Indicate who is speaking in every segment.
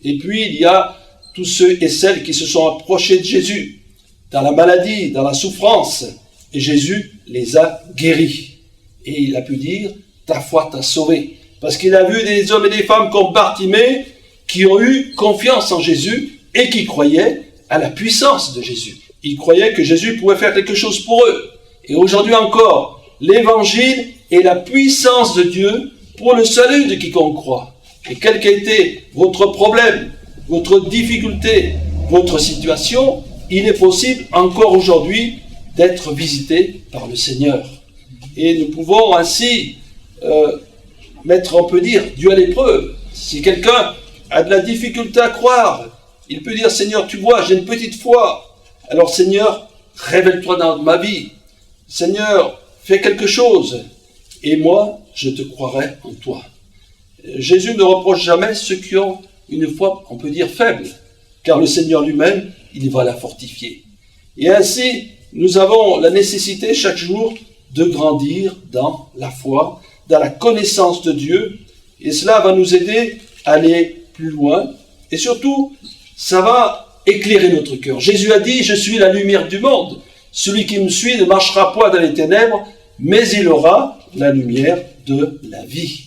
Speaker 1: Et puis il y a tous ceux et celles qui se sont approchés de Jésus, dans la maladie, dans la souffrance, et Jésus les a guéris. Et il a pu dire, ta foi t'a sauvé. Parce qu'il a vu des hommes et des femmes comme Bartimée, qui ont eu confiance en Jésus, et qui croyaient à la puissance de Jésus. Ils croyaient que Jésus pouvait faire quelque chose pour eux. Et aujourd'hui encore, l'évangile est la puissance de Dieu pour le salut de quiconque croit. Et quel qu'ait été votre problème, votre difficulté, votre situation, il est possible encore aujourd'hui d'être visité par le Seigneur. Et nous pouvons ainsi mettre, on peut dire, Dieu à l'épreuve. Si quelqu'un a de la difficulté à croire, il peut dire, Seigneur, tu vois, j'ai une petite foi. Alors Seigneur, révèle-toi dans ma vie. Seigneur, fais quelque chose. Et moi, je te croirai en toi. Jésus ne reproche jamais ceux qui ont une foi, on peut dire, faible, car le Seigneur lui-même, il va la fortifier. Et ainsi, nous avons la nécessité chaque jour de grandir dans la foi, dans la connaissance de Dieu, et cela va nous aider à aller plus loin, et surtout, ça va éclairer notre cœur. Jésus a dit, je suis la lumière du monde. Celui qui me suit ne marchera point dans les ténèbres, mais il aura la lumière de la vie.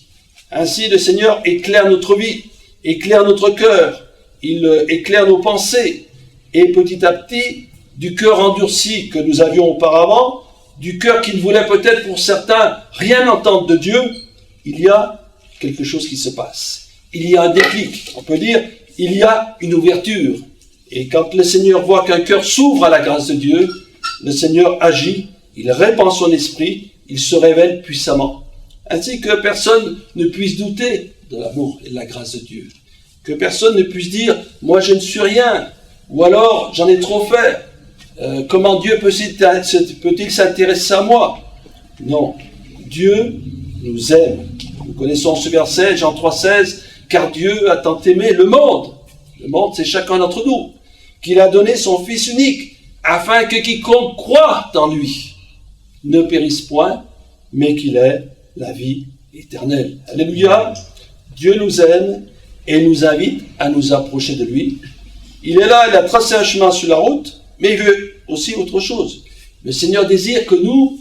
Speaker 1: Ainsi, le Seigneur éclaire notre vie, éclaire notre cœur, il éclaire nos pensées, et petit à petit, du cœur endurci que nous avions auparavant, du cœur qui ne voulait peut-être pour certains rien entendre de Dieu, il y a quelque chose qui se passe. Il y a un déclic, on peut dire, il y a une ouverture. Et quand le Seigneur voit qu'un cœur s'ouvre à la grâce de Dieu, le Seigneur agit, il répand son esprit, il se révèle puissamment. Ainsi que personne ne puisse douter de l'amour et de la grâce de Dieu. Que personne ne puisse dire, moi je ne suis rien, ou alors j'en ai trop fait. Comment Dieu peut-il s'intéresser à moi? Non, Dieu nous aime. Nous connaissons ce verset, Jean 3,16, car Dieu a tant aimé le monde. Le monde, c'est chacun d'entre nous, qu'il a donné son Fils unique, afin que quiconque croit en lui ne périsse point, mais qu'il ait la vie éternelle. Alléluia. Dieu nous aime et nous invite à nous approcher de lui. Il est là, il a tracé un chemin sur la route, mais il veut aussi autre chose. Le Seigneur désire que nous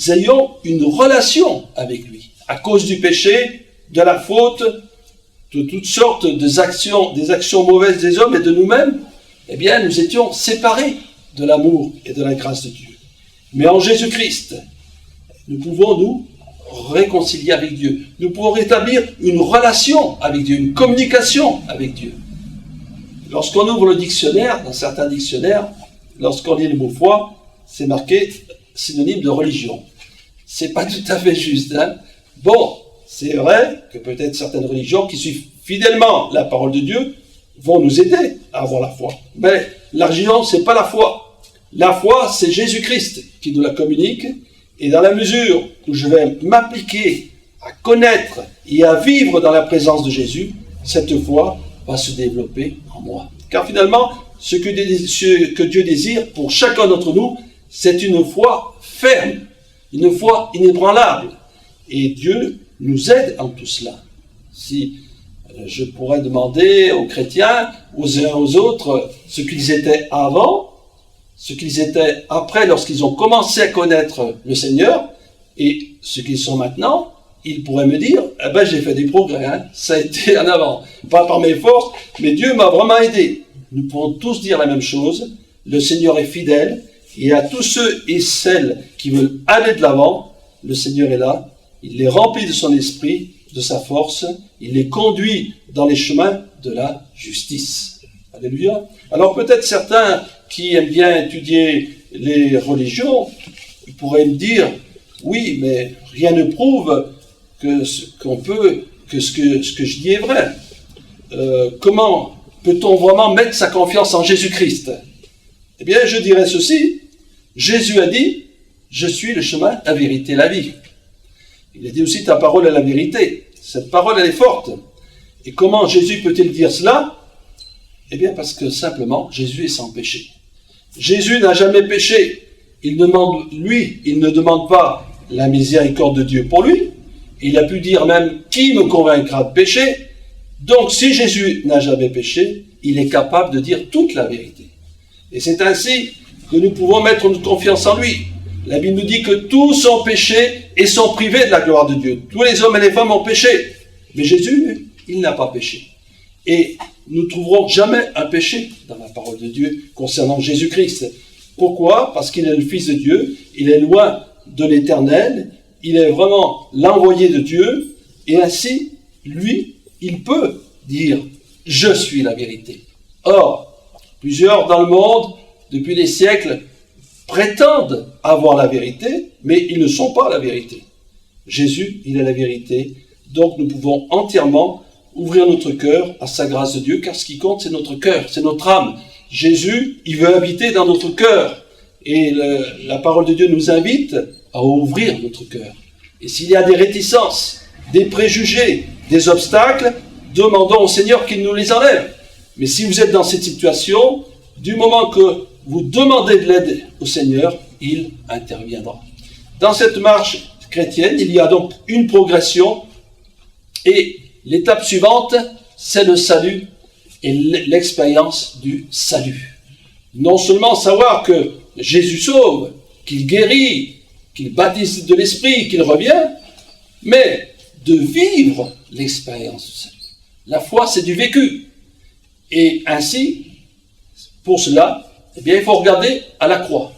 Speaker 1: ayons une relation avec lui. À cause du péché, de la faute, de toutes sortes des actions mauvaises des hommes et de nous-mêmes, eh bien, nous étions séparés de l'amour et de la grâce de Dieu. Mais en Jésus-Christ, nous pouvons nous réconcilier avec Dieu. Nous pouvons rétablir une relation avec Dieu, une communication avec Dieu. Lorsqu'on ouvre le dictionnaire, dans certains dictionnaires, lorsqu'on lit le mot foi, c'est marqué synonyme de religion. C'est pas tout à fait juste, hein? Bon, c'est vrai que peut-être certaines religions qui suivent fidèlement la parole de Dieu vont nous aider à avoir la foi. Mais la religion, c'est pas la foi. La foi, c'est Jésus-Christ qui nous la communique. Et dans la mesure où je vais m'appliquer à connaître et à vivre dans la présence de Jésus, cette foi va se développer en moi. Car finalement, ce que Dieu désire pour chacun d'entre nous, c'est une foi ferme, une foi inébranlable. Et Dieu nous aide en tout cela. Si je pourrais demander aux chrétiens, aux uns aux autres, ce qu'ils étaient avant, ce qu'ils étaient après lorsqu'ils ont commencé à connaître le Seigneur, et ce qu'ils sont maintenant, ils pourraient me dire, eh ben j'ai fait des progrès, hein, ça a été en avant. Pas par mes forces, mais Dieu m'a vraiment aidé. Nous pouvons tous dire la même chose, le Seigneur est fidèle, et à tous ceux et celles qui veulent aller de l'avant, le Seigneur est là, il les remplit de son esprit, de sa force, il les conduit dans les chemins de la justice. Alléluia. Alors peut-être certains qui aiment bien étudier les religions pourraient me dire, oui, mais rien ne prouve que ce que je dis est vrai. Comment peut-on vraiment mettre sa confiance en Jésus-Christ? Eh bien, je dirais ceci, Jésus a dit, je suis le chemin, la vérité, la vie. Il a dit aussi, ta parole est la vérité. Cette parole, elle est forte. Et comment Jésus peut-il dire cela? Eh bien, parce que simplement, Jésus est sans péché. Jésus n'a jamais péché. Il ne demande pas la miséricorde de Dieu pour lui. Il a pu dire même, qui me convaincra de pécher? Donc, si Jésus n'a jamais péché, il est capable de dire toute la vérité. Et c'est ainsi que nous pouvons mettre notre confiance en lui. La Bible nous dit que tous ont péché et sont privés de la gloire de Dieu. Tous les hommes et les femmes ont péché. Mais Jésus, lui, il n'a pas péché. Et nous ne trouverons jamais un péché dans la parole de Dieu concernant Jésus-Christ. Pourquoi? Parce qu'il est le Fils de Dieu, il est loin de l'Éternel, il est vraiment l'envoyé de Dieu, et ainsi, lui, il peut dire « Je suis la vérité ». Or, plusieurs dans le monde, depuis des siècles, prétendent avoir la vérité, mais ils ne sont pas la vérité. Jésus, il est la vérité, donc nous pouvons entièrement ouvrir notre cœur à sa grâce de Dieu, car ce qui compte, c'est notre cœur, c'est notre âme. Jésus, il veut habiter dans notre cœur, et la parole de Dieu nous invite à ouvrir notre cœur. Et s'il y a des réticences, des préjugés, des obstacles, demandons au Seigneur qu'il nous les enlève. Mais si vous êtes dans cette situation, du moment que vous demandez de l'aide au Seigneur, il interviendra. Dans cette marche chrétienne, il y a donc une progression, et l'étape suivante, c'est le salut et l'expérience du salut. Non seulement savoir que Jésus sauve, qu'il guérit, qu'il baptise de l'Esprit, qu'il revient, mais de vivre l'expérience du salut. La foi, c'est du vécu. Et ainsi, pour cela, eh bien, il faut regarder à la croix.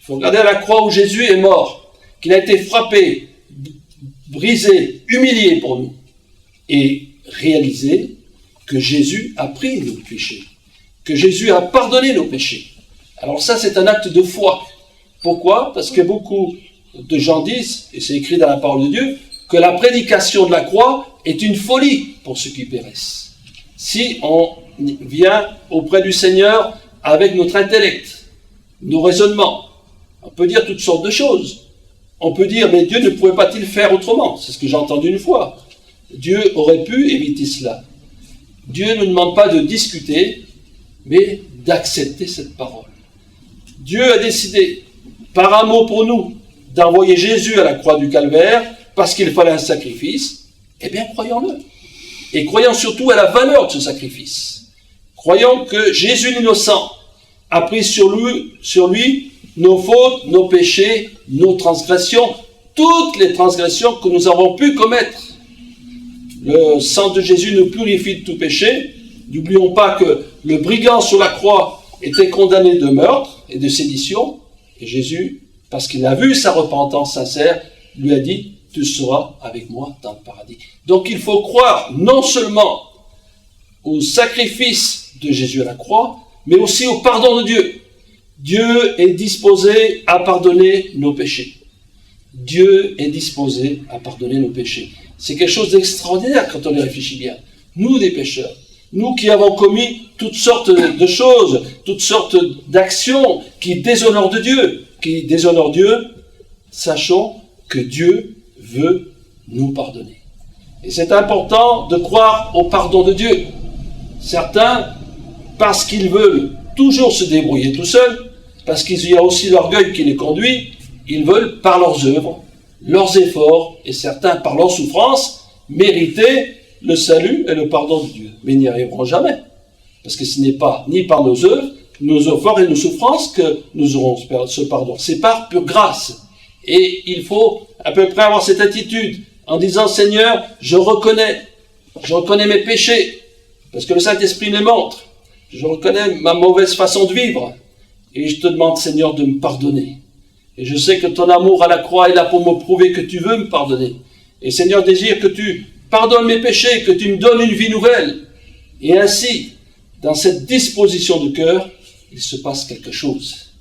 Speaker 1: Il faut regarder à la croix où Jésus est mort, qu'il a été frappé, brisé, humilié pour nous, et réaliser que Jésus a pris nos péchés, que Jésus a pardonné nos péchés. Alors ça, c'est un acte de foi. Pourquoi? Parce que beaucoup de gens disent, et c'est écrit dans la parole de Dieu, que la prédication de la croix est une folie pour ceux qui périssent. Si on vient auprès du Seigneur avec notre intellect, nos raisonnements, on peut dire toutes sortes de choses. On peut dire, mais Dieu ne pouvait pas-il faire autrement? C'est ce que j'ai entendu une fois. Dieu aurait pu éviter cela. Dieu ne nous demande pas de discuter, mais d'accepter cette parole. Dieu a décidé, par amour pour nous, d'envoyer Jésus à la croix du Calvaire, parce qu'il fallait un sacrifice. Eh bien, croyons-le. Et croyons surtout à la valeur de ce sacrifice. Croyons que Jésus l'innocent a pris sur lui nos fautes, nos péchés, nos transgressions, toutes les transgressions que nous avons pu commettre. Le sang de Jésus nous purifie de tout péché. N'oublions pas que le brigand sur la croix était condamné de meurtre et de sédition. Et Jésus, parce qu'il a vu sa repentance sincère, lui a dit « Tu seras avec moi dans le paradis ». Donc il faut croire non seulement au sacrifice de Jésus à la croix, mais aussi au pardon de Dieu. Dieu est disposé à pardonner nos péchés. Dieu est disposé à pardonner nos péchés. C'est quelque chose d'extraordinaire quand on y réfléchit bien. Nous, des pécheurs, nous qui avons commis toutes sortes de choses, toutes sortes d'actions qui déshonorent Dieu, sachons que Dieu veut nous pardonner. Et c'est important de croire au pardon de Dieu. Certains, parce qu'ils veulent toujours se débrouiller tout seuls, parce qu'il y a aussi l'orgueil qui les conduit, ils veulent, par leurs œuvres, leurs efforts, et certains par leur souffrance, mériter le salut et le pardon de Dieu. Mais ils n'y arriveront jamais. Parce que ce n'est pas ni par nos œuvres, nos efforts et nos souffrances que nous aurons ce pardon. C'est par pure grâce. Et il faut à peu près avoir cette attitude en disant « Seigneur, je reconnais mes péchés, parce que le Saint-Esprit les montre. Je reconnais ma mauvaise façon de vivre. Et je te demande, Seigneur, de me pardonner. Et je sais que ton amour à la croix est là pour me prouver que tu veux me pardonner. Et Seigneur, désire que tu pardonnes mes péchés, que tu me donnes une vie nouvelle. Et ainsi, dans cette disposition de cœur, il se passe quelque chose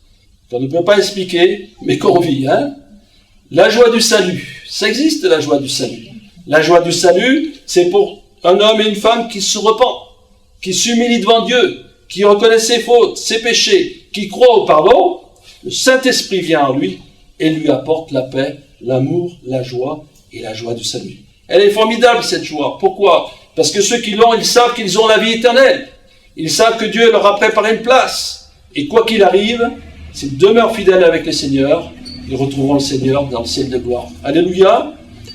Speaker 1: qu'on ne peut pas expliquer, mais qu'on vit. La joie du salut. Ça existe, la joie du salut. La joie du salut, c'est pour un homme et une femme qui se repentent, qui s'humilient devant Dieu, qui reconnaît ses fautes, ses péchés, qui croit au pardon. Le Saint-Esprit vient en lui et lui apporte la paix, l'amour, la joie et la joie du salut. Elle est formidable, cette joie. Pourquoi? Parce que ceux qui l'ont, ils savent qu'ils ont la vie éternelle. Ils savent que Dieu leur a préparé une place. Et quoi qu'il arrive, s'ils demeurent fidèles avec le Seigneur, ils retrouveront le Seigneur dans le ciel de gloire. Alléluia!